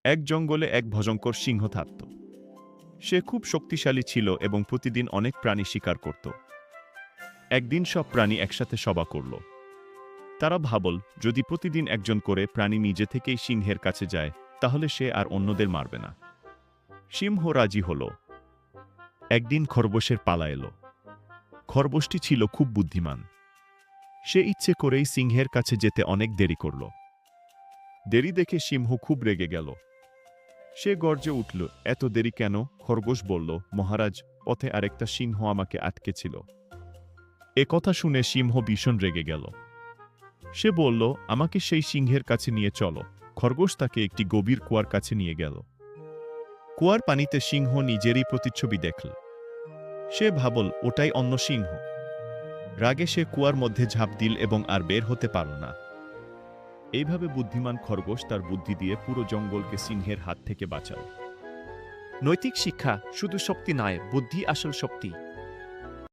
এক জঙ্গলে এক ভয়ঙ্কর সিংহ থাকত। সে খুব শক্তিশালী ছিল এবং প্রতিদিন অনেক প্রাণী শিকার করত। একদিন সব প্রাণী একসাথে সভা করল। তারা ভাবল, যদি প্রতিদিন একজন করে প্রাণী নিজে থেকেই সিংহের কাছে যায়, তাহলে সে আর অন্যদের মারবে না। সিংহ রাজি হল। একদিন খরগোশের পালা এলো। খরগোশটি ছিল খুব বুদ্ধিমান। সে ইচ্ছে করেই সিংহের কাছে যেতে অনেক দেরি করল। দেরি দেখে সিংহ খুব রেগে গেল। সে গর্জে উঠল, এত দেরি কেন? খরগোশ বলল, মহারাজ, পথে আরেকটা সিংহ আমাকে আটকেছিল। এ কথা শুনে সিংহ ভীষণ রেগে গেল। সে বলল, আমাকে সেই সিংহের কাছে নিয়ে চলো। খরগোশ তাকে একটি গভীর কুয়ার কাছে নিয়ে গেল। কুয়ার পানিতে সিংহ নিজেরই প্রতিচ্ছবি দেখল। সে ভাবল, ওটাই অন্য সিংহ। রাগে সে কুয়ার মধ্যে ঝাঁপ দিল এবং আর বের হতে পারল না। এইভাবে বুদ্ধিমান খরগোশ তার বুদ্ধি দিয়ে পুরো জঙ্গলকে সিংহের হাত থেকে বাঁচাল। নৈতিক শিক্ষা, শুধু শক্তি নয়, বুদ্ধি আসল শক্তি।